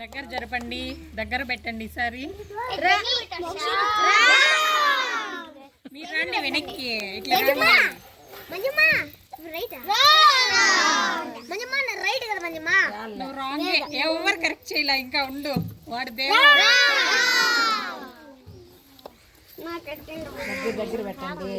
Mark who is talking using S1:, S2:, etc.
S1: దగ్గర జరపండి, దగ్గర పెట్టండి. ఈసారి మీరు రండి వెనక్కి, ఇట్లా నువ్వు రాంగ్, ఎవరు కరెక్ట్ చేయలే. ఇంకా ఉండు, వాడు
S2: దగ్గర పెట్టండి.